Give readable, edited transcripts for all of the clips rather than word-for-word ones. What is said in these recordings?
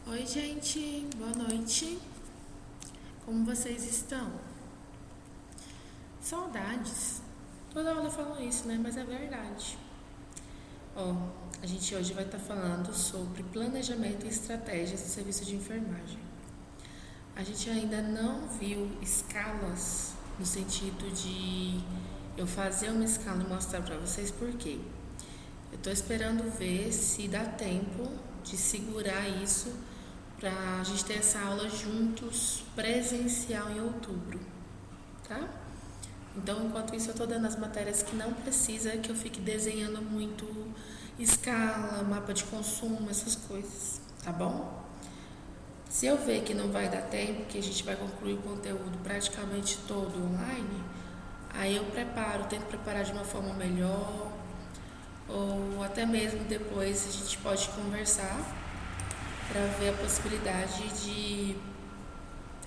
Oi, gente, boa noite. Como vocês estão? Saudades. Toda aula eu falo isso, né? Mas é verdade. Ó, a gente hoje vai estar falando sobre planejamento e estratégias do serviço de enfermagem. A gente ainda não viu escalas no sentido de eu fazer uma escala e mostrar para vocês por quê. Eu estou esperando ver se dá tempo de segurar isso para a gente ter essa aula juntos presencial em outubro, tá? Então, enquanto isso, eu estou dando as matérias que não precisa que eu fique desenhando muito escala, mapa de consumo, essas coisas, tá bom? Se eu ver que não vai dar tempo, que a gente vai concluir o conteúdo praticamente todo online, aí eu tento preparar de uma forma melhor, ou até mesmo depois a gente pode conversar para ver a possibilidade de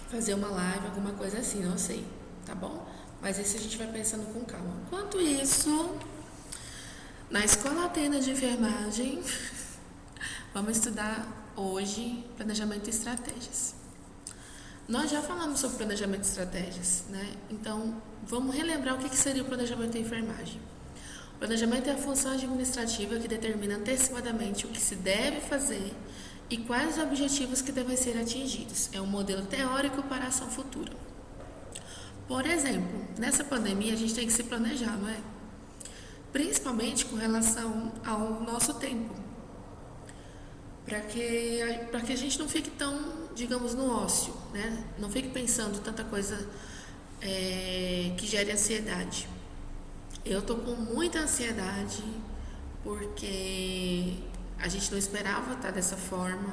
fazer uma live, alguma coisa assim, não sei, tá bom? Mas isso a gente vai pensando com calma. Enquanto isso, na Escola Atena de Enfermagem, vamos estudar hoje planejamento e estratégias. Nós já falamos sobre planejamento e estratégias, né? Então, vamos relembrar o que seria o planejamento e enfermagem. O planejamento é a função administrativa que determina antecipadamente o que se deve fazer e quais os objetivos que devem ser atingidos. É um modelo teórico para a ação futura. Por exemplo, nessa pandemia a gente tem que se planejar, não é? Principalmente com relação ao nosso tempo. Para que a gente não fique tão, digamos, no ócio, né? Não fique pensando tanta coisa que gere ansiedade. Eu tô com muita ansiedade porque a gente não esperava estar dessa forma,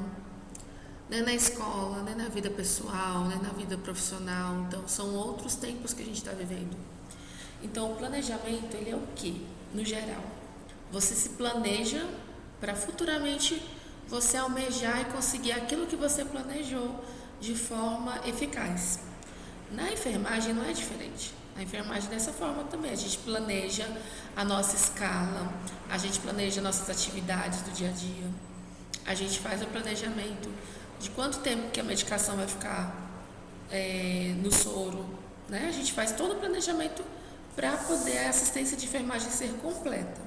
né, na escola, né, na vida pessoal, né, na vida profissional. Então, são outros tempos que a gente está vivendo. Então, o planejamento, ele é o quê? No geral, você se planeja para futuramente você almejar e conseguir aquilo que você planejou de forma eficaz. Na enfermagem não é diferente. Na enfermagem dessa forma também. A gente planeja a nossa escala, a gente planeja nossas atividades do dia a dia, a gente faz o planejamento de quanto tempo que a medicação vai ficar no soro, né? A gente faz todo o planejamento para poder a assistência de enfermagem ser completa.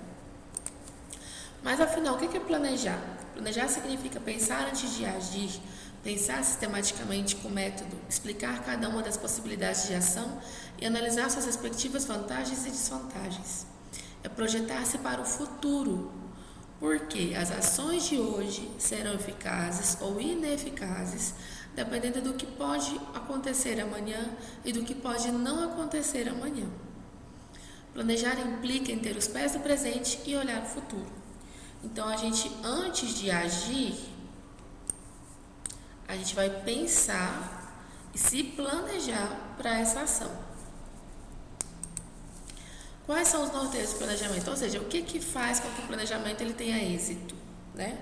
Mas afinal, o que é planejar? Planejar significa pensar antes de agir, pensar sistematicamente com método, explicar cada uma das possibilidades de ação e analisar suas respectivas vantagens e desvantagens. É projetar-se para o futuro, porque as ações de hoje serão eficazes ou ineficazes, dependendo do que pode acontecer amanhã e do que pode não acontecer amanhã. Planejar implica em ter os pés no presente e olhar o futuro. Então, a gente, antes de agir, a gente vai pensar e se planejar para essa ação. Quais são os norteios do planejamento? Ou seja, o que faz com que o planejamento ele tenha êxito, né?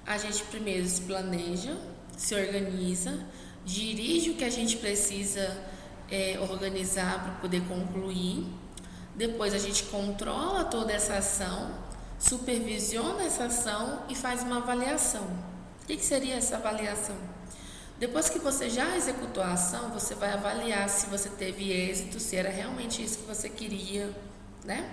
A gente primeiro se planeja, se organiza, dirige o que a gente precisa organizar para poder concluir. Depois a gente controla toda essa ação, supervisiona essa ação e faz uma avaliação. O que seria essa avaliação? Depois que você já executou a ação, você vai avaliar se você teve êxito, se era realmente isso que você queria, né?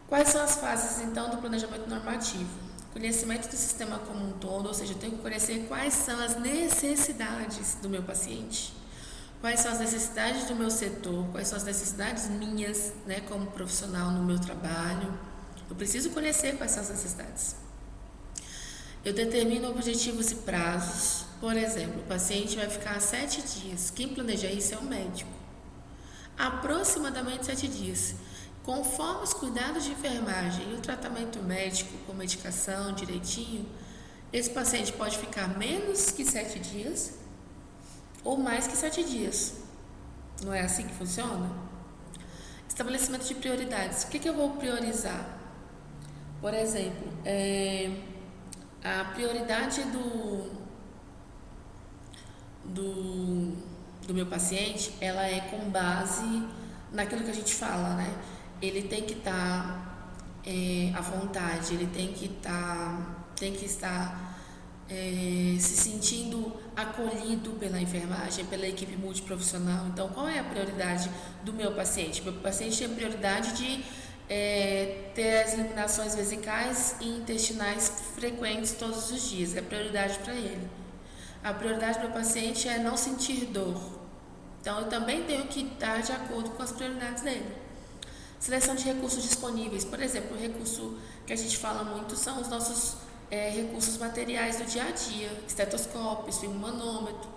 Quais são as fases, então, do planejamento normativo? Conhecimento do sistema como um todo, ou seja, eu tenho que conhecer quais são as necessidades do meu paciente, quais são as necessidades do meu setor, quais são as necessidades minhas, né, como profissional no meu trabalho. Eu preciso conhecer quais são as necessidades. Eu determino objetivos e prazos. Por exemplo, o paciente vai ficar 7 dias. Quem planeja isso é o médico. Aproximadamente 7 dias. Conforme os cuidados de enfermagem e o tratamento médico com medicação direitinho, esse paciente pode ficar menos que 7 dias ou mais que 7 dias. Não é assim que funciona? Estabelecimento de prioridades. O que eu vou priorizar? Por exemplo, a prioridade do meu paciente, ela é com base naquilo que a gente fala, né? Ele tem que estar à vontade, ele tem que estar se sentindo acolhido pela enfermagem, pela equipe multiprofissional. Então, qual é a prioridade do meu paciente? Meu paciente tem prioridade de ter as eliminações vesicais e intestinais frequentes todos os dias, é prioridade para ele. A prioridade do meu paciente é não sentir dor. Então, eu também tenho que estar de acordo com as prioridades dele. Seleção de recursos disponíveis. Por exemplo, o recurso que a gente fala muito são os nossos recursos materiais do dia a dia. Estetoscópio,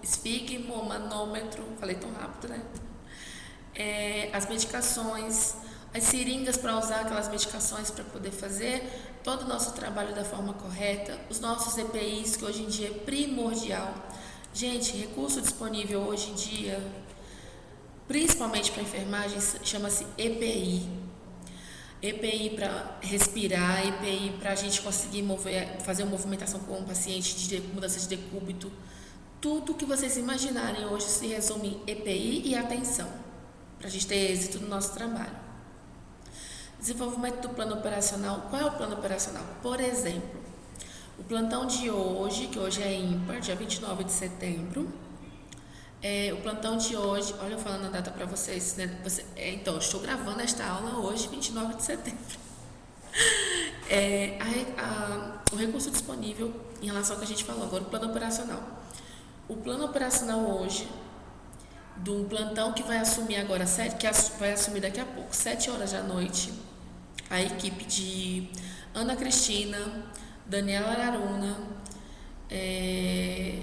esfigmomanômetro, falei tão rápido, né? As medicações, as seringas para usar aquelas medicações para poder fazer todo o nosso trabalho da forma correta, os nossos EPIs, que hoje em dia é primordial. Gente, recurso disponível hoje em dia, principalmente para enfermagem, chama-se EPI. EPI para respirar, EPI para a gente conseguir fazer uma movimentação com um paciente de mudança de decúbito. Tudo que vocês imaginarem hoje se resume em EPI e atenção, para a gente ter êxito no nosso trabalho. Desenvolvimento do plano operacional. Qual é o plano operacional? Por exemplo, o plantão de hoje, que hoje é ímpar, dia 29 de setembro. O plantão de hoje, olha eu falando a data para vocês, né? Então, eu estou gravando esta aula hoje, 29 de setembro. O recurso disponível em relação ao que a gente falou agora, o plano operacional. O plano operacional hoje, do plantão que vai assumir agora, que vai assumir daqui a pouco, 7 horas da noite, a equipe de Ana Cristina, Daniela Araruna,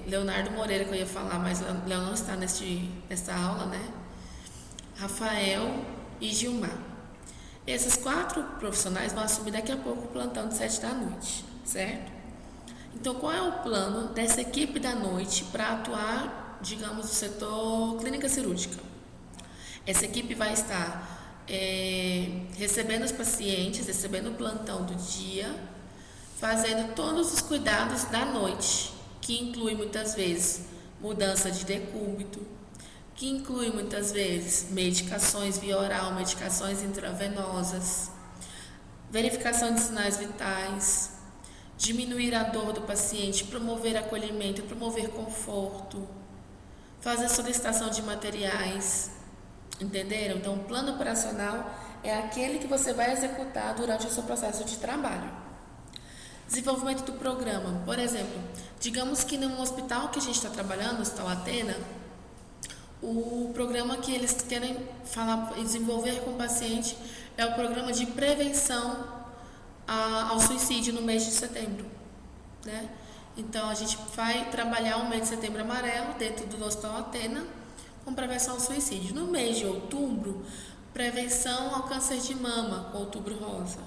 Leonardo Moreira, que eu ia falar, mas Léo não está nessa aula, né? Rafael e Gilmar. Esses 4 profissionais vão assumir daqui a pouco o plantão de 7 da noite, certo? Então, qual é o plano dessa equipe da noite para atuar, digamos, no setor clínica cirúrgica? Essa equipe vai estar recebendo os pacientes, recebendo o plantão do dia, fazendo todos os cuidados da noite, que inclui muitas vezes mudança de decúbito, que inclui muitas vezes medicações via oral, medicações intravenosas, verificação de sinais vitais, diminuir a dor do paciente, promover acolhimento, promover conforto, fazer solicitação de materiais, entenderam? Então, o plano operacional é aquele que você vai executar durante o seu processo de trabalho. Desenvolvimento do programa. Por exemplo, digamos que no hospital que a gente está trabalhando, no Hospital Atena, o programa que eles querem desenvolver com o paciente é o programa de prevenção ao suicídio no mês de setembro, né? Então, a gente vai trabalhar o mês de setembro amarelo dentro do Hospital Atena com prevenção ao suicídio. No mês de outubro, prevenção ao câncer de mama, com Outubro Rosa.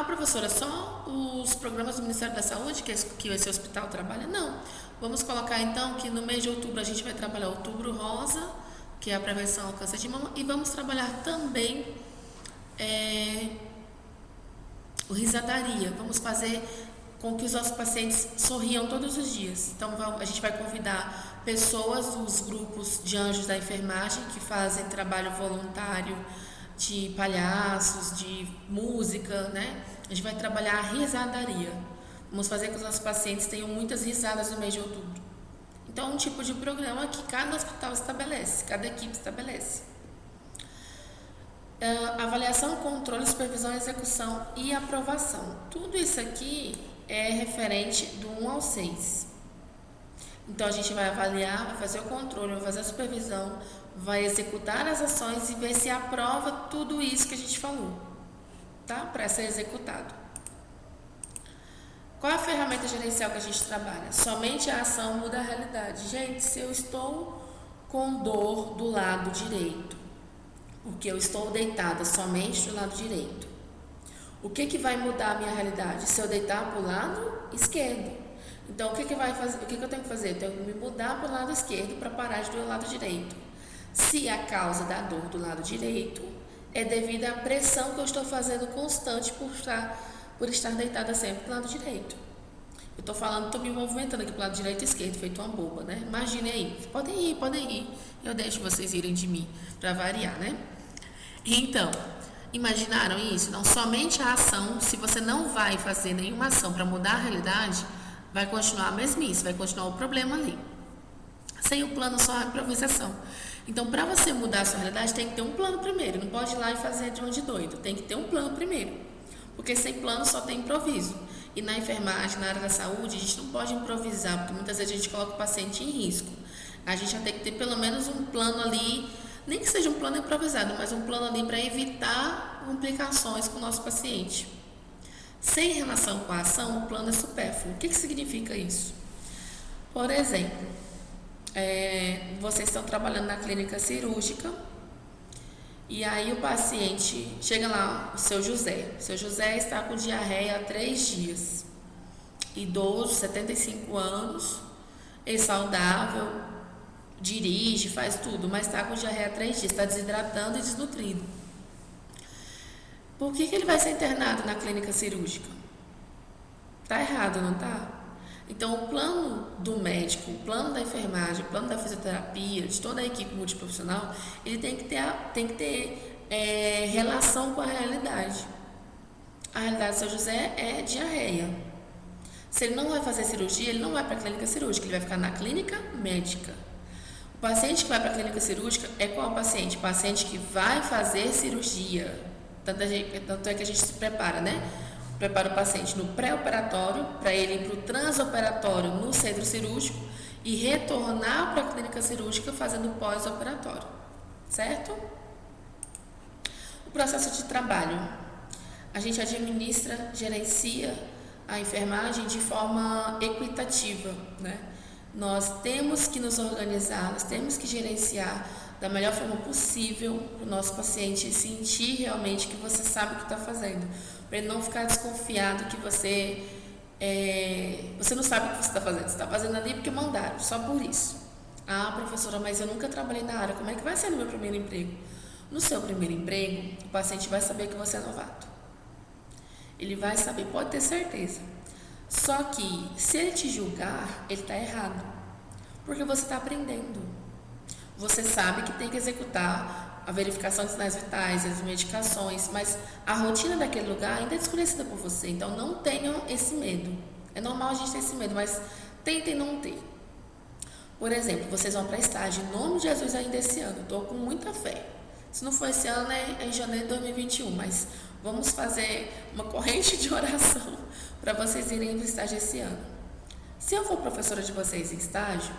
Professora, só os programas do Ministério da Saúde que esse hospital trabalha? Não. Vamos colocar então que no mês de outubro a gente vai trabalhar Outubro Rosa, que é a prevenção ao câncer de mama, e vamos trabalhar também o risadaria. Vamos fazer com que os nossos pacientes sorriam todos os dias. Então, a gente vai convidar pessoas dos grupos de anjos da enfermagem que fazem trabalho voluntário de palhaços, de música, né? A gente vai trabalhar a risadaria. Vamos fazer com que os nossos pacientes tenham muitas risadas no mês de outubro. Então, é um tipo de programa que cada hospital estabelece, cada equipe estabelece. Avaliação, controle, supervisão, execução e aprovação. Tudo isso aqui é referente do 1 ao 6. Então, a gente vai avaliar, vai fazer o controle, vai fazer a supervisão, vai executar as ações e ver se aprova tudo isso que a gente falou, tá? Para ser executado. Qual é a ferramenta gerencial que a gente trabalha? Somente a ação muda a realidade. Gente, se eu estou com dor do lado direito, porque eu estou deitada somente do lado direito, o que vai mudar a minha realidade? Se eu deitar para o lado esquerdo. Então, o que eu tenho que fazer? Eu tenho que me mudar para o lado esquerdo para parar de doer o lado direito. Se a causa da dor do lado direito é devido à pressão que eu estou fazendo constante por estar deitada sempre para o lado direito. Eu estou me movimentando aqui para o lado direito e esquerdo, feito uma boba, né? Imaginem aí. Podem ir. Eu deixo vocês irem de mim para variar, né? Então, imaginaram isso? Não, somente a ação, se você não vai fazer nenhuma ação para mudar a realidade, vai continuar a mesmice, vai continuar o problema ali. Sem o plano, só a improvisação. Então, para você mudar a sua realidade, tem que ter um plano primeiro. Não pode ir lá e fazer de onde doido. Tem que ter um plano primeiro. Porque sem plano só tem improviso. E na enfermagem, na área da saúde, a gente não pode improvisar, porque muitas vezes a gente coloca o paciente em risco. A gente já tem que ter pelo menos um plano ali, nem que seja um plano improvisado, mas um plano ali para evitar complicações com o nosso paciente. Sem relação com a ação, o plano é supérfluo. O que significa isso? Por exemplo, vocês estão trabalhando na clínica cirúrgica e aí o paciente chega lá, o seu José. O seu José está com diarreia há 3 dias. Idoso, 75 anos, é saudável, dirige, faz tudo, mas está com diarreia há 3 dias, está desidratando e desnutrido. Por que ele vai ser internado na clínica cirúrgica? Tá errado, não tá? Então, o plano do médico, o plano da enfermagem, o plano da fisioterapia, de toda a equipe multiprofissional, ele tem que ter relação com a realidade. A realidade do seu José é diarreia. Se ele não vai fazer cirurgia, ele não vai para a clínica cirúrgica, ele vai ficar na clínica médica. O paciente que vai para a clínica cirúrgica é qual paciente? O paciente que vai fazer cirurgia. Tanto é que a gente se prepara, né? Prepara o paciente no pré-operatório, para ele ir para o transoperatório no centro cirúrgico e retornar para a clínica cirúrgica fazendo pós-operatório, certo? O processo de trabalho. A gente administra, gerencia a enfermagem de forma equitativa, né? Nós temos que nos organizar, nós temos que gerenciar da melhor forma possível para o nosso paciente sentir realmente que você sabe o que está fazendo, para ele não ficar desconfiado que você não sabe o que você está fazendo, você está fazendo ali porque mandaram, só por isso. Ah, professora, mas eu nunca trabalhei na área, como é que vai ser no meu primeiro emprego? No seu primeiro emprego, o paciente vai saber que você é novato. Ele vai saber, pode ter certeza. Só que, se ele te julgar, ele está errado, porque você está aprendendo. Você sabe que tem que executar a verificação de sinais vitais, as medicações, mas a rotina daquele lugar ainda é desconhecida por você, então não tenham esse medo. É normal a gente ter esse medo, mas tentem não ter. Por exemplo, vocês vão para estágio, em nome de Jesus ainda esse ano, estou com muita fé. Se não for esse ano, é em janeiro de 2021, mas vamos fazer uma corrente de oração para vocês irem para o estágio esse ano. Se eu for professora de vocês em estágio,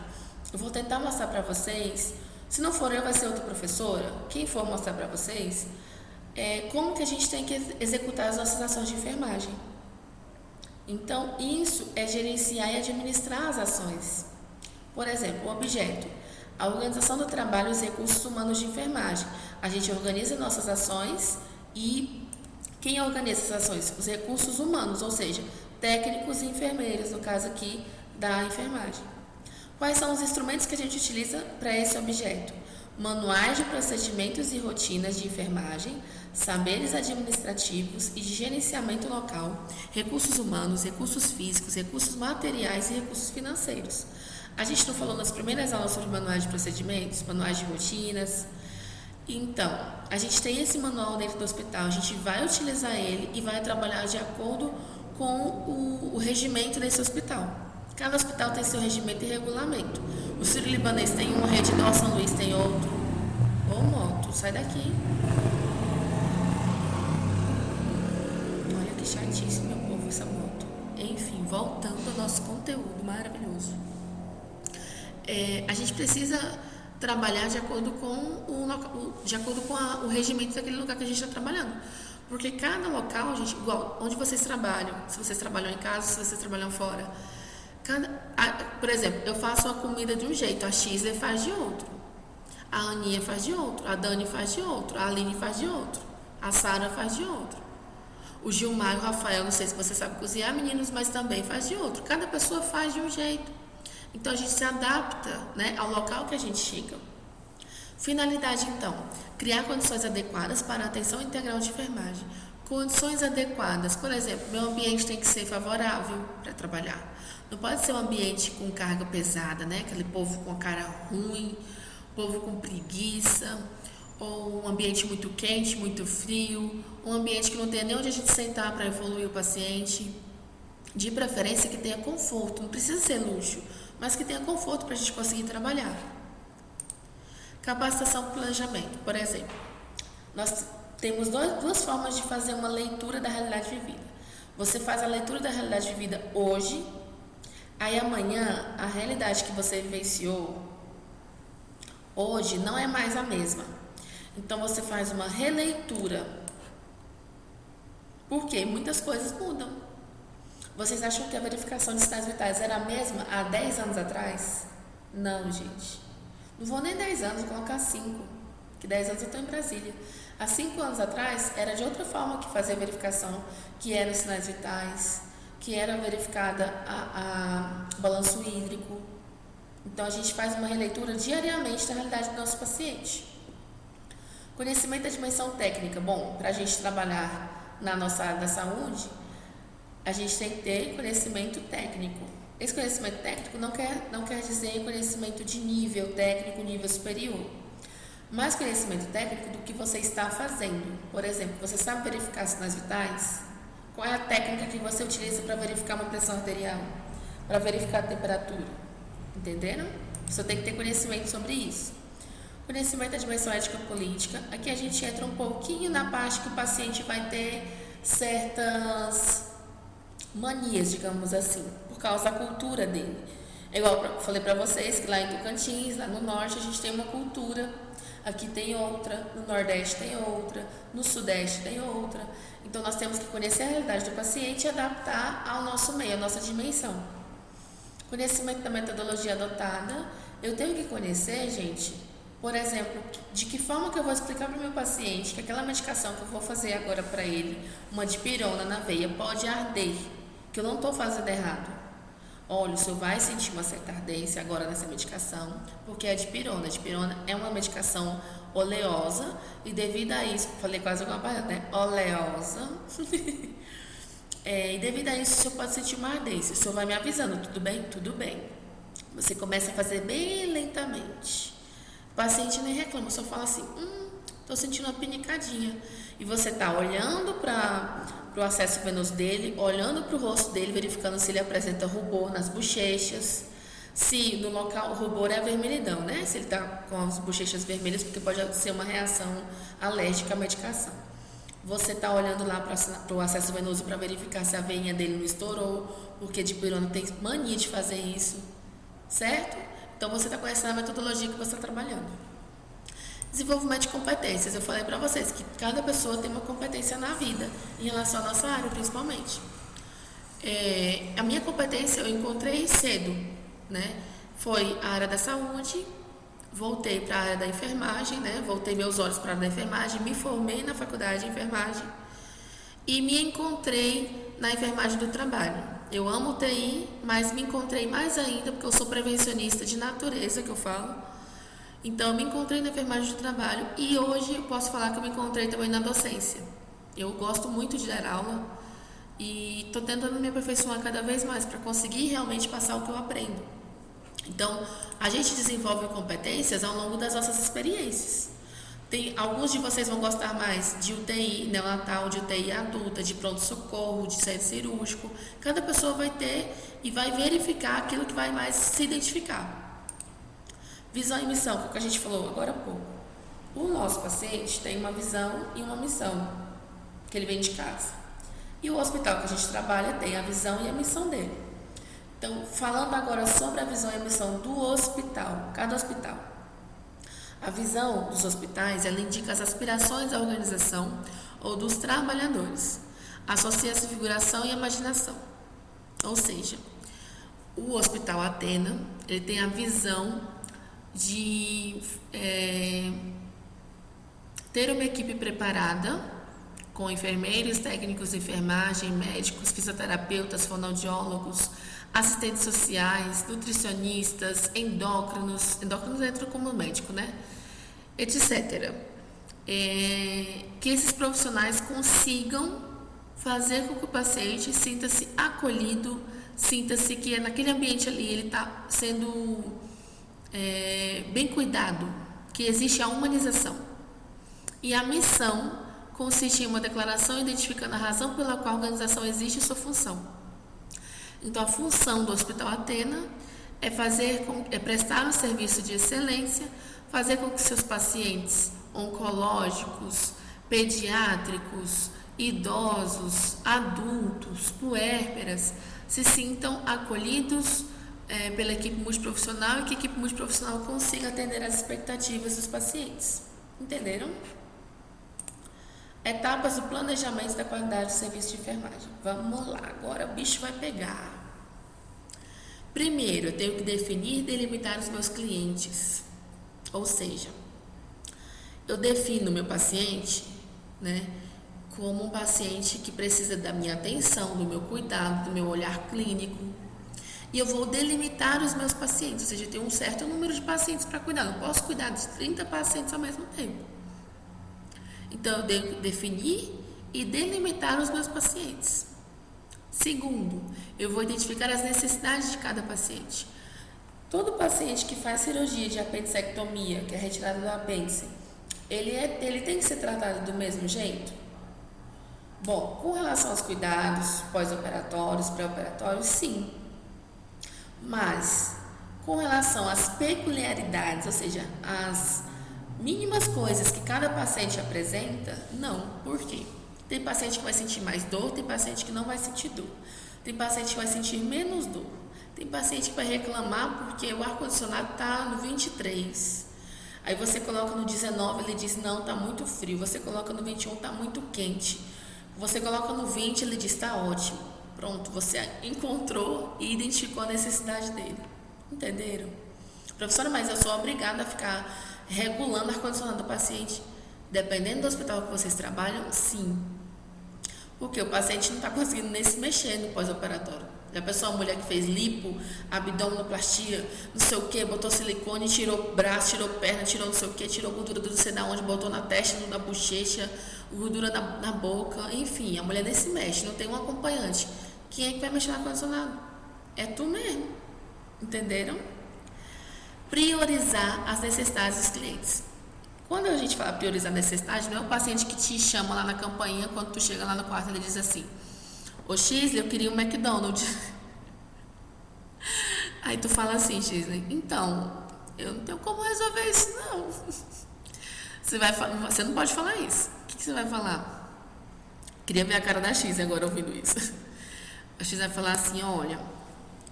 eu vou tentar mostrar para vocês, se não for eu, vai ser outra professora, quem for mostrar para vocês, como que a gente tem que executar as nossas ações de enfermagem. Então, isso é gerenciar e administrar as ações. Por exemplo, o objeto, a organização do trabalho e os recursos humanos de enfermagem. A gente organiza nossas ações e quem organiza essas ações? Os recursos humanos, ou seja, técnicos e enfermeiros, no caso aqui da enfermagem. Quais são os instrumentos que a gente utiliza para esse objeto? Manuais de procedimentos e rotinas de enfermagem, saberes administrativos e de gerenciamento local, recursos humanos, recursos físicos, recursos materiais e recursos financeiros. A gente não falou nas primeiras aulas sobre manuais de procedimentos, manuais de rotinas. Então, a gente tem esse manual dentro do hospital, a gente vai utilizar ele e vai trabalhar de acordo com o regimento desse hospital. Cada hospital tem seu regimento e regulamento. O Sírio-Libanês tem um, a Rede Nor São Luís tem outro. Ô moto, sai daqui. Olha que chatice, meu povo, essa moto. Enfim, voltando ao nosso conteúdo maravilhoso. A gente precisa trabalhar de acordo com o regimento daquele lugar que a gente está trabalhando. Porque cada local, gente, igual onde vocês trabalham, se vocês trabalham em casa, se vocês trabalham fora. Por exemplo, eu faço uma comida de um jeito, a Xler faz de outro, a Aninha faz de outro, a Dani faz de outro, a Aline faz de outro, a Sara faz de outro. O Gilmar e o Rafael, não sei se você sabe cozinhar, meninos, mas também faz de outro. Cada pessoa faz de um jeito. Então, a gente se adapta, né, ao local que a gente chega. Finalidade, então, criar condições adequadas para a atenção integral de enfermagem. Condições adequadas, por exemplo, meu ambiente tem que ser favorável para trabalhar. Não pode ser um ambiente com carga pesada, né? Aquele povo com a cara ruim, povo com preguiça, ou um ambiente muito quente, muito frio, um ambiente que não tem nem onde a gente sentar para evoluir o paciente. De preferência que tenha conforto, não precisa ser luxo, mas que tenha conforto para a gente conseguir trabalhar. Capacitação e planejamento, por exemplo. Nós temos duas formas de fazer uma leitura da realidade vivida. Você faz a leitura da realidade vivida hoje, aí amanhã a realidade que você vivenciou hoje não é mais a mesma. Então você faz uma releitura. Por quê? Muitas coisas mudam. Vocês acham que a verificação de sinais vitais era a mesma há 10 anos atrás? Não, gente. Não vou nem 10 anos, vou colocar 5. Que 10 anos eu estou em Brasília. Há 5 anos atrás era de outra forma que fazia a verificação, que eram os sinais vitais, que era verificada a balanço hídrico. Então a gente faz uma releitura diariamente da realidade do nosso paciente. Conhecimento da dimensão técnica. Bom, para a gente trabalhar na nossa área da saúde, a gente tem que ter conhecimento técnico. Esse conhecimento técnico não quer dizer conhecimento de nível técnico, nível superior, mas conhecimento técnico do que você está fazendo. Por exemplo, você sabe verificar sinais vitais? Qual é a técnica que você utiliza para verificar uma pressão arterial? Para verificar a temperatura? Entenderam? Você tem que ter conhecimento sobre isso. Conhecimento da dimensão ética política. Aqui a gente entra um pouquinho na parte que o paciente vai ter certas manias, digamos assim, por causa da cultura dele. É igual eu falei para vocês que lá em Tocantins, lá no norte, a gente tem uma cultura, aqui tem outra, no nordeste tem outra, no sudeste tem outra. Então nós temos que conhecer a realidade do paciente e adaptar ao nosso meio, à nossa dimensão. Conhecimento da metodologia adotada. Eu tenho que conhecer, gente, por exemplo, de que forma que eu vou explicar para o meu paciente que aquela medicação que eu vou fazer agora para ele, uma dipirona na veia, pode arder, que eu não estou fazendo errado. Olha, o senhor vai sentir uma certa ardência agora nessa medicação, porque é a dipirona. A dipirona é uma medicação oleosa e devido a isso, falei quase alguma palavra, né? Oleosa. E devido a isso, o senhor pode sentir uma ardência. O senhor vai me avisando, tudo bem? Tudo bem. Você começa a fazer bem lentamente. O paciente nem reclama, só fala assim, estou sentindo uma pinicadinha. E você está olhando para o acesso venoso dele, olhando para o rosto dele, verificando se ele apresenta rubor nas bochechas, se no local o rubor é a vermelhidão, né? Se ele está com as bochechas vermelhas, porque pode ser uma reação alérgica à medicação. Você está olhando lá para o acesso venoso para verificar se a veinha dele não estourou, porque a dipirona tem mania de fazer isso, certo? Então você está conhecendo a metodologia que você está trabalhando. Desenvolvimento de competências. Eu falei para vocês que cada pessoa tem uma competência na vida, em relação à nossa área principalmente. A minha competência eu encontrei cedo, né? Foi a área da saúde, voltei para a área da enfermagem, né? Voltei meus olhos para a área da enfermagem, me formei na faculdade de enfermagem e me encontrei na enfermagem do trabalho. Eu amo TI, mas me encontrei mais ainda porque eu sou prevencionista de natureza, que eu falo. Então, eu me encontrei na enfermagem do trabalho e hoje eu posso falar que eu me encontrei também na docência. Eu gosto muito de dar aula e estou tentando me aperfeiçoar cada vez mais para conseguir realmente passar o que eu aprendo. Então, a gente desenvolve competências ao longo das nossas experiências. Alguns de vocês vão gostar mais de UTI neonatal, de UTI adulta, de pronto-socorro, de centro cirúrgico. Cada pessoa vai ter e vai verificar aquilo que vai mais se identificar. Visão e missão, que é o que a gente falou agora há pouco. O nosso paciente tem uma visão e uma missão, que ele vem de casa. E o hospital que a gente trabalha tem a visão e a missão dele. Então, falando agora sobre a visão e a missão do hospital, cada hospital. A visão dos hospitais, ela indica as aspirações da organização ou dos trabalhadores, associa-se figuração e imaginação. Ou seja, o Hospital Atena, ele tem a visão de ter uma equipe preparada com enfermeiros, técnicos de enfermagem, médicos, fisioterapeutas, fonoaudiólogos, assistentes sociais, nutricionistas, endócrinos entram como médico, né? Etc. Que esses profissionais consigam fazer com que o paciente sinta-se acolhido, sinta-se que naquele ambiente ali ele está sendo bem cuidado, que existe a humanização. E a missão consiste em uma declaração identificando a razão pela qual a organização existe e sua função. Então, a função do Hospital Atena é prestar um serviço de excelência, fazer com que seus pacientes oncológicos, pediátricos, idosos, adultos, puérperas se sintam acolhidos pela equipe multiprofissional e que a equipe multiprofissional consiga atender às expectativas dos pacientes. Entenderam? Etapas do planejamento da qualidade do serviço de enfermagem. Vamos lá, agora o bicho vai pegar. Primeiro, eu tenho que definir e delimitar os meus clientes. Ou seja, eu defino o meu paciente, né, como um paciente que precisa da minha atenção, do meu cuidado, do meu olhar clínico. E eu vou delimitar os meus pacientes, ou seja, eu tenho um certo número de pacientes para cuidar. Não posso cuidar de 30 pacientes ao mesmo tempo. Então, eu devo definir e delimitar os meus pacientes. Segundo, eu vou identificar as necessidades de cada paciente. Todo paciente que faz cirurgia de apendicectomia, que é retirada do apêndice, ele tem que ser tratado do mesmo jeito? Bom, com relação aos cuidados pós-operatórios, pré-operatórios, sim. Mas, com relação às peculiaridades, ou seja, as mínimas coisas que cada paciente apresenta, não. Por quê? Tem paciente que vai sentir mais dor, tem paciente que não vai sentir dor. Tem paciente que vai sentir menos dor. Tem paciente que vai reclamar porque o ar-condicionado está no 23. Aí você coloca no 19, ele diz, não, está muito frio. Você coloca no 21, está muito quente. Você coloca no 20, ele diz, está ótimo. Pronto, você encontrou e identificou a necessidade dele. Entenderam? Professora, mas eu sou obrigada a ficar regulando o ar-condicionado do paciente. Dependendo do hospital que vocês trabalham, sim. Porque o paciente não está conseguindo nem se mexer no pós-operatório. Já pensou a mulher que fez lipo, abdominoplastia, não sei o que, botou silicone, tirou braço, tirou perna, tirou não sei o que, tirou gordura do não sei da onde, botou na testa, na bochecha, gordura na boca, enfim, a mulher nem se mexe, não tem um acompanhante. Quem é que vai mexer no ar-condicionado? É tu mesmo. Entenderam? Priorizar as necessidades dos clientes. Quando a gente fala priorizar necessidade, não é o paciente que te chama lá na campainha, quando tu chega lá no quarto, ele diz assim, ô X, eu queria um McDonald's. Aí tu fala assim, X, então, eu não tenho como resolver isso não. Você não pode falar isso. O que você vai falar? Queria ver a cara da X agora ouvindo isso. A X vai falar assim, olha,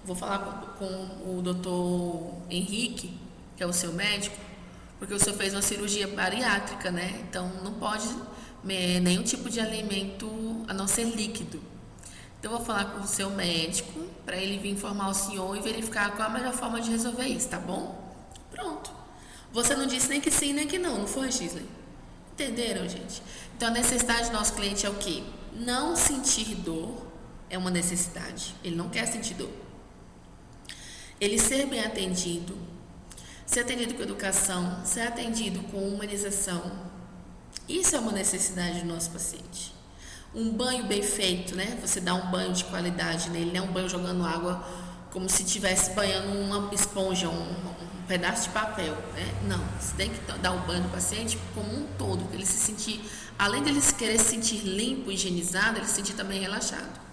vou falar com o doutor Henrique, que é o seu médico, porque o senhor fez uma cirurgia bariátrica, né? Então não pode nenhum tipo de alimento a não ser líquido. Então eu vou falar com o seu médico para ele vir informar o senhor e verificar qual a melhor forma de resolver isso, tá bom? Pronto. Você não disse nem que sim nem que não foi, Gisley? Entenderam, gente? Então a necessidade do nosso cliente é o quê? Não sentir dor é uma necessidade. Ele não quer sentir dor. Ele ser bem atendido, ser atendido com educação, ser atendido com humanização. Isso é uma necessidade do nosso paciente. Um banho bem feito, né? Você dá um banho de qualidade nele, não é um banho jogando água como se estivesse banhando uma esponja, um pedaço de papel, né? Não, você tem que dar o banho do paciente como um todo, para ele se sentir, além de ele querer se sentir limpo, higienizado, ele se sentir também relaxado.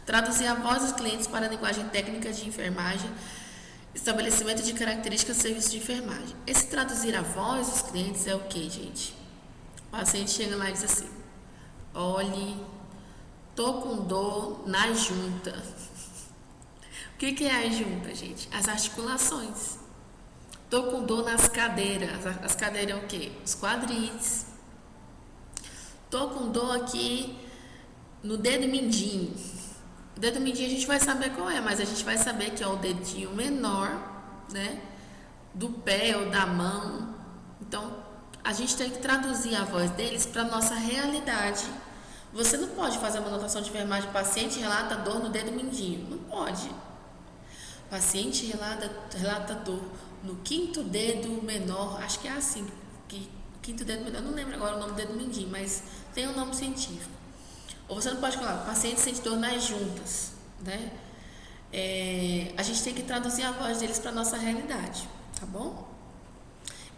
Traduzir a voz dos clientes para a linguagem técnica de enfermagem, estabelecimento de características do serviço de enfermagem. Esse traduzir a voz dos clientes é o que, gente? O paciente chega lá e diz assim, olhe, tô com dor na junta. O que é a junta, gente? As articulações. Tô com dor nas cadeiras. As cadeiras é o quê? Os quadris. Tô com dor aqui no dedo mindinho. O dedo mindinho a gente vai saber qual é, mas a gente vai saber que é o dedinho menor, né? Do pé ou da mão. Então, a gente tem que traduzir a voz deles para a nossa realidade. Você não pode fazer uma anotação de enfermagem, paciente relata dor no dedo mindinho. Não pode. Paciente relata dor no quinto dedo menor, acho que é assim, que quinto dedo menor, não lembro agora o nome do dedo mindinho, mas tem um nome científico. Ou você não pode falar, paciente sente dor nas juntas, né? A gente tem que traduzir a voz deles para a nossa realidade, tá bom?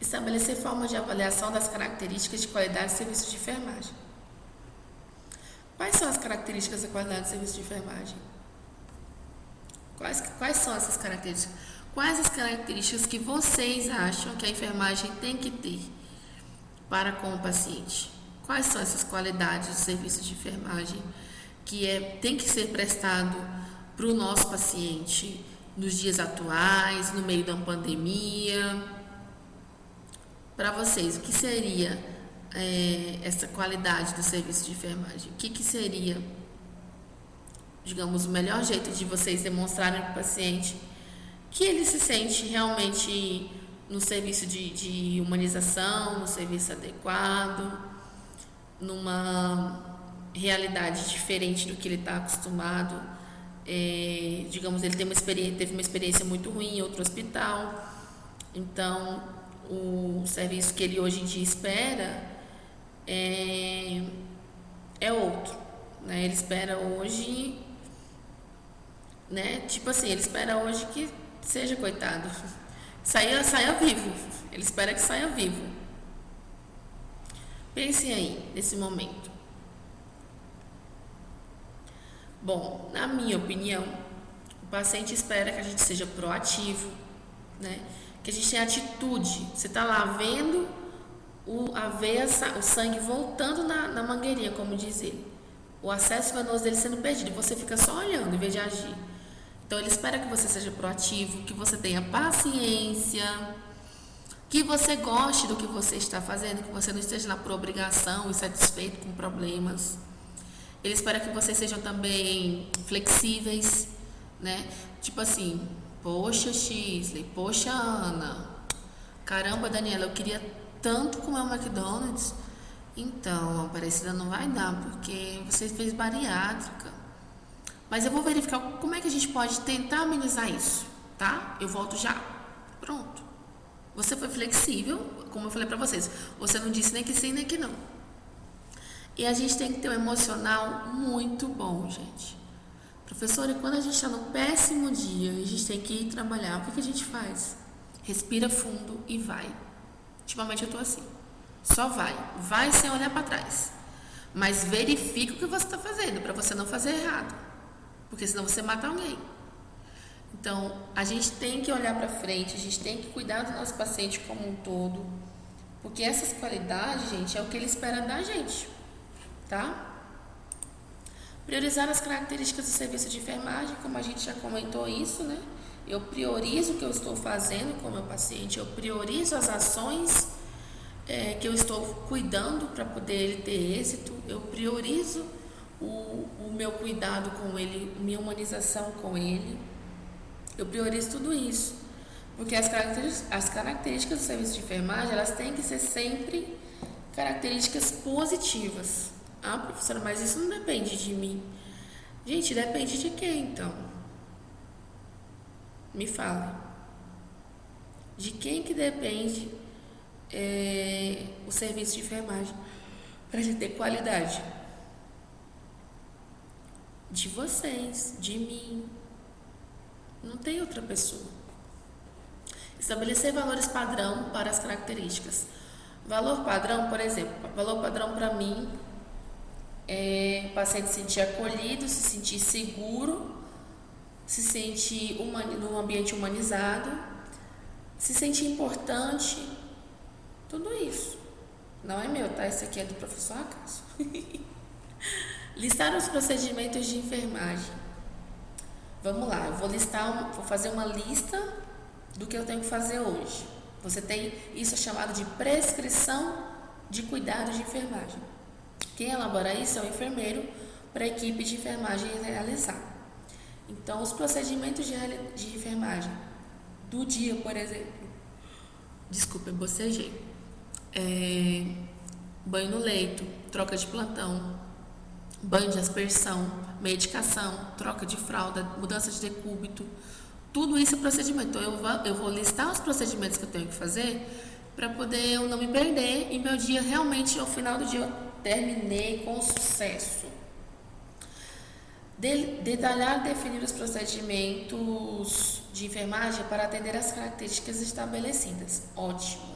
Estabelecer formas de avaliação das características de qualidade do serviço de enfermagem. Quais são as características da qualidade do serviço de enfermagem? Quais são essas características? Quais as características que vocês acham que a enfermagem tem que ter para com o paciente? Quais são essas qualidades do serviço de enfermagem que tem que ser prestado para o nosso paciente nos dias atuais, no meio da pandemia? Para vocês, o que seria essa qualidade do serviço de enfermagem? O que seria, digamos, o melhor jeito de vocês demonstrarem para o paciente que ele se sente realmente no serviço de humanização, no serviço adequado, numa realidade diferente do que ele está acostumado? Digamos, ele teve uma experiência muito ruim em outro hospital, então o serviço que ele hoje em dia espera é outro, né? Ele espera hoje, né? Tipo assim, ele espera hoje que seja, coitado, saia vivo. Ele espera que saia vivo. Pensem aí, nesse momento. Bom, na minha opinião, o paciente espera que a gente seja proativo, né? Que a gente tenha atitude. Você está lá vendo o sangue voltando na mangueirinha, como diz ele. O acesso venoso dele sendo perdido. E você fica só olhando em vez de agir. Então, ele espera que você seja proativo, que você tenha paciência, que você goste do que você está fazendo, que você não esteja lá por obrigação, insatisfeito com problemas. Ele espera que vocês sejam também flexíveis, né? Tipo assim, poxa, Shisley, poxa, Ana, caramba, Daniela, eu queria tanto comer um McDonald's. Então, a Aparecida não vai dar, porque você fez bariátrica. Mas eu vou verificar como é que a gente pode tentar amenizar isso, tá? Eu volto já. Pronto. Você foi flexível, como eu falei pra vocês. Você não disse nem que sim, nem que não. E a gente tem que ter um emocional muito bom, gente. Professora, e quando a gente está no péssimo dia e a gente tem que ir trabalhar, o que a gente faz? Respira fundo e vai. Ultimamente eu tô assim. Só vai. Vai sem olhar para trás. Mas verifica o que você está fazendo, para você não fazer errado. Porque senão você mata alguém. Então, a gente tem que olhar para frente, a gente tem que cuidar do nosso paciente como um todo. Porque essas qualidades, gente, é o que ele espera da gente. Tá? Priorizar as características do serviço de enfermagem, como a gente já comentou isso, né? Eu priorizo o que eu estou fazendo com o meu paciente, eu priorizo as ações que eu estou cuidando para poder ele ter êxito, eu priorizo o meu cuidado com ele, minha humanização com ele, eu priorizo tudo isso, porque as características do serviço de enfermagem, elas têm que ser sempre características positivas. Ah, professora, mas isso não depende de mim. Gente, depende de quem, então? Me fala. De quem que depende o serviço de enfermagem para ele ter qualidade? De vocês, de mim. Não tem outra pessoa. Estabelecer valores padrão para as características. Valor padrão, por exemplo, valor padrão para mim o paciente se sentir acolhido, se sentir seguro, se sentir num ambiente humanizado, se sentir importante, tudo isso. Não é meu, tá? Esse aqui é do professor Acaso. Listar os procedimentos de enfermagem. Vamos lá, eu vou fazer uma lista do que eu tenho que fazer hoje. Você tem, isso é chamado de prescrição de cuidados de enfermagem. Quem elabora isso é o enfermeiro para a equipe de enfermagem realizar. Então, os procedimentos de enfermagem do dia, por exemplo, desculpa, eu bocejei. Banho no leito, troca de plantão, banho de aspersão, medicação, troca de fralda, mudança de decúbito, tudo isso é procedimento. Então, eu vou listar os procedimentos que eu tenho que fazer para poder eu não me perder e meu dia realmente, ao final do dia, eu terminei com sucesso. Detalhar e definir os procedimentos de enfermagem para atender às características estabelecidas. Ótimo.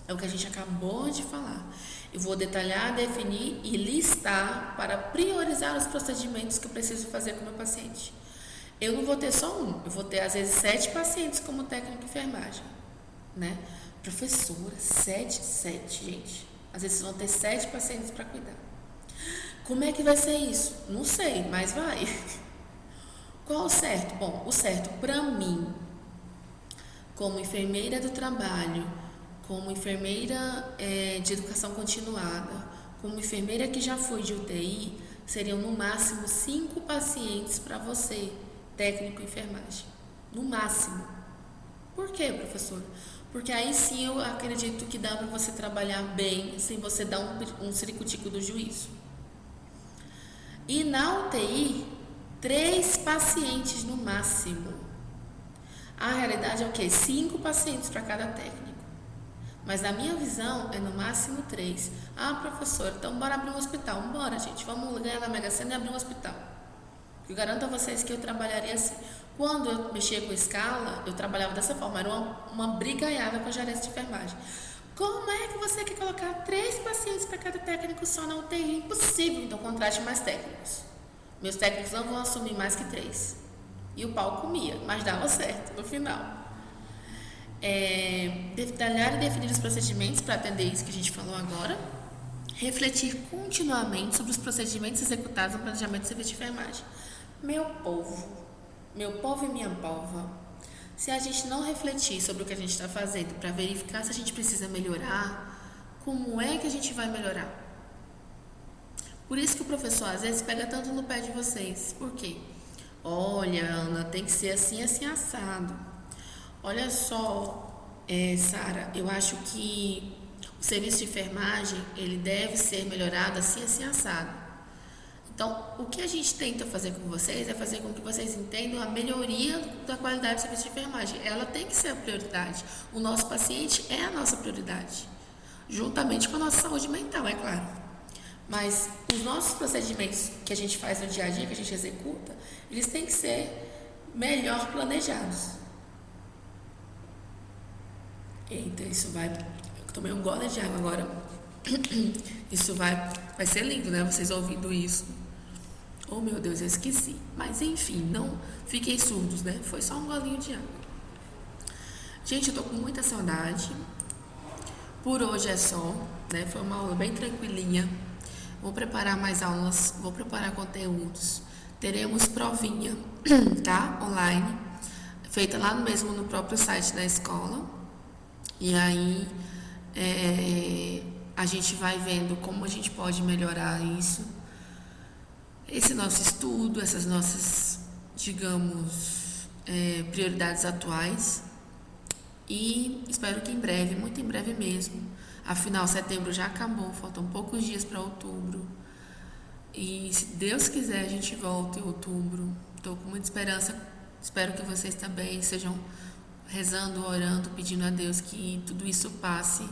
É o que a gente acabou de falar. Eu vou detalhar, definir e listar para priorizar os procedimentos que eu preciso fazer com o meu paciente. Eu não vou ter só um, eu vou ter às vezes 7 pacientes como técnico de enfermagem, né? Professora, sete, gente. Às vezes vão ter 7 pacientes para cuidar. Como é que vai ser isso? Não sei, mas vai. Qual o certo? Bom, o certo para mim, como enfermeira do trabalho, como enfermeira de educação continuada, como enfermeira que já foi de UTI, seriam no máximo 5 pacientes para você, técnico de enfermagem. No máximo. Por quê, professor? Porque aí sim eu acredito que dá para você trabalhar bem sem você dar um ciricutico do juízo. E na UTI, 3 pacientes no máximo. A realidade é o quê? 5 pacientes para cada técnico. Mas na minha visão é no máximo 3. Ah, professor, então bora abrir um hospital. Bora, gente, vamos ganhar na Mega Sena e abrir um hospital. Eu garanto a vocês que eu trabalharia assim. Quando eu mexia com escala, eu trabalhava dessa forma. Era uma brigaiada com a gerência de enfermagem. Como é que você quer colocar 3 pacientes para cada técnico só na UTI? Impossível, então contrate mais técnicos. Meus técnicos não vão assumir mais que 3. E o pau comia, mas dava certo no final. Detalhar e definir os procedimentos para atender isso que a gente falou agora. Refletir continuamente sobre os procedimentos executados no planejamento do serviço de enfermagem. Meu povo e minha pova, se a gente não refletir sobre o que a gente está fazendo para verificar se a gente precisa melhorar, como é que a gente vai melhorar? Por isso que o professor às vezes pega tanto no pé de vocês. Por quê? Olha, Ana, tem que ser assim, assim, assado. Olha só, Sara, eu acho que o serviço de enfermagem, ele deve ser melhorado assim, assim, assado. Então, o que a gente tenta fazer com vocês é fazer com que vocês entendam a melhoria da qualidade do serviço de enfermagem. Ela tem que ser a prioridade. O nosso paciente é a nossa prioridade, juntamente com a nossa saúde mental, é claro. Mas os nossos procedimentos que a gente faz no dia a dia, que a gente executa, eles têm que ser melhor planejados. Eita, isso vai... Eu tomei um gole de água agora. Isso vai ser lindo, né? Vocês ouvindo isso. Oh, meu Deus, eu esqueci. Mas, enfim, não fiquem surdos, né? Foi só um golinho de água. Gente, eu tô com muita saudade. Por hoje é só, né? Foi uma aula bem tranquilinha. Vou preparar mais aulas, vou preparar conteúdos. Teremos provinha, tá? Online, feita lá mesmo no próprio site da escola. E aí, a gente vai vendo como a gente pode melhorar isso. Esse nosso estudo, essas nossas, digamos, prioridades atuais. E espero que em breve, muito em breve mesmo. Afinal, setembro já acabou, faltam poucos dias para outubro. E se Deus quiser, a gente volta em outubro. Estou com muita esperança. Espero que vocês também estejam rezando, orando, pedindo a Deus que tudo isso passe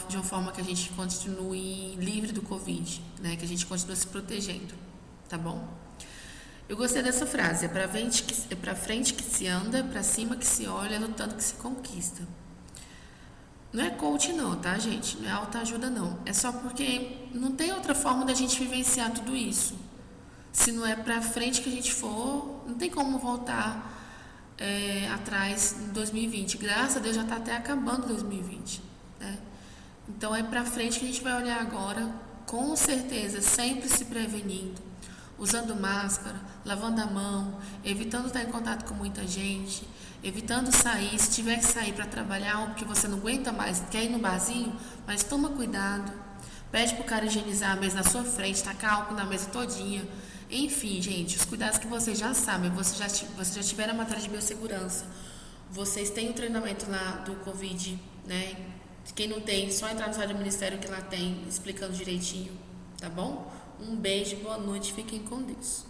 de uma forma que a gente continue livre do Covid, né? Que a gente continue se protegendo, tá bom? Eu gostei dessa frase, é pra frente que se anda, é pra cima que se olha, é lutando que se conquista. Não é coach não, tá, gente? Não é autoajuda não. É só porque não tem outra forma da gente vivenciar tudo isso. Se não é pra frente que a gente for, não tem como voltar atrás em 2020. Graças a Deus já tá até acabando 2020, né? Então é pra frente que a gente vai olhar agora, com certeza, sempre se prevenindo, usando máscara, lavando a mão, evitando estar em contato com muita gente, evitando sair, se tiver que sair para trabalhar ou porque você não aguenta mais, quer ir no barzinho, mas toma cuidado, pede pro cara higienizar a mesa na sua frente, tacar álcool na mesa todinha. Enfim, gente, os cuidados que vocês já sabem, vocês já tiveram a matéria de biossegurança, vocês têm o treinamento lá do Covid, né? Quem não tem, só entrar no site do Ministério que lá tem, explicando direitinho, tá bom? Um beijo, boa noite, fiquem com Deus.